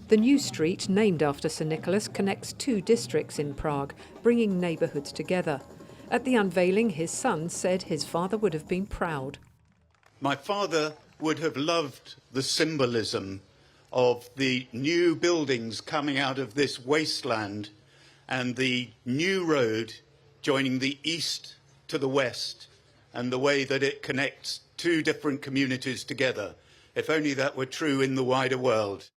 The new street, named after Sir Nicholas, connects two districts in Prague, bringing neighbourhoods together. At the unveiling, his son said his father would have been proud. My father would have loved the symbolism of the new buildings coming out of this wasteland and the new road joining the east to the west, and the way that it connects two different communities together. If only that were true in the wider world.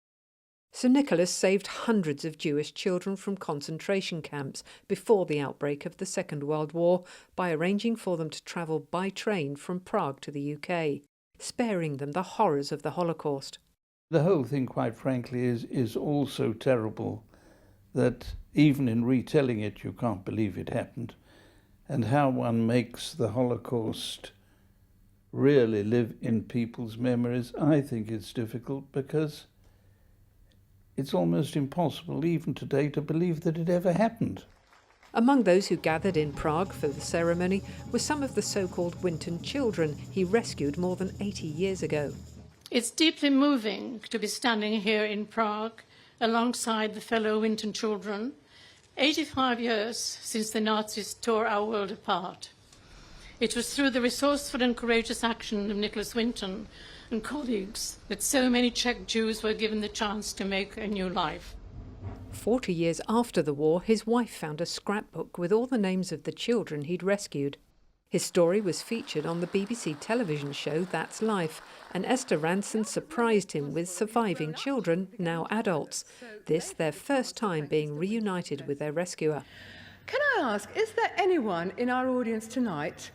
Sir Nicholas saved hundreds of Jewish children from concentration camps before the outbreak of the Second World War by arranging for them to travel by train from Prague to the UK, sparing them the horrors of the Holocaust. The whole thing, quite frankly, is all so terrible that even in retelling it, you can't believe it happened. And how one makes the Holocaust really live in people's memories, I think it's difficult, because it's almost impossible even today to believe that it ever happened. Among those who gathered in Prague for the ceremony were some of the so-called Winton children he rescued more than 80 years ago. It's deeply moving to be standing here in Prague alongside the fellow Winton children, 85 years since the Nazis tore our world apart. It was through the resourceful and courageous action of Nicholas Winton and colleagues that so many Czech Jews were given the chance to make a new life. 40 years after the war, his wife found a scrapbook with all the names of the children he'd rescued. His story was featured on the BBC television show That's Life, and Esther Ranson surprised him with surviving children, now adults. This their first time being reunited with their rescuer. Can I ask, is there anyone in our audience tonight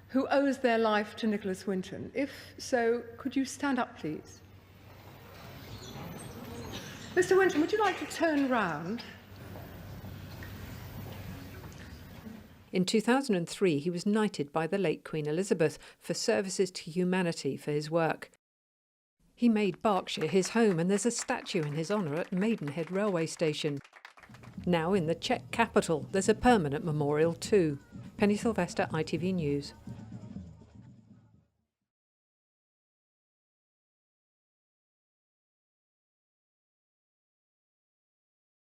who owes their life to Nicholas Winton? If so, could you stand up, please? Mr. Winton, would you like to turn round? In 2003, he was knighted by the late Queen Elizabeth for services to humanity for his work. He made Berkshire his home, and there's a statue in his honour at Maidenhead railway station. Now in the Czech capital, there's a permanent memorial too. Penny Sylvester, ITV News.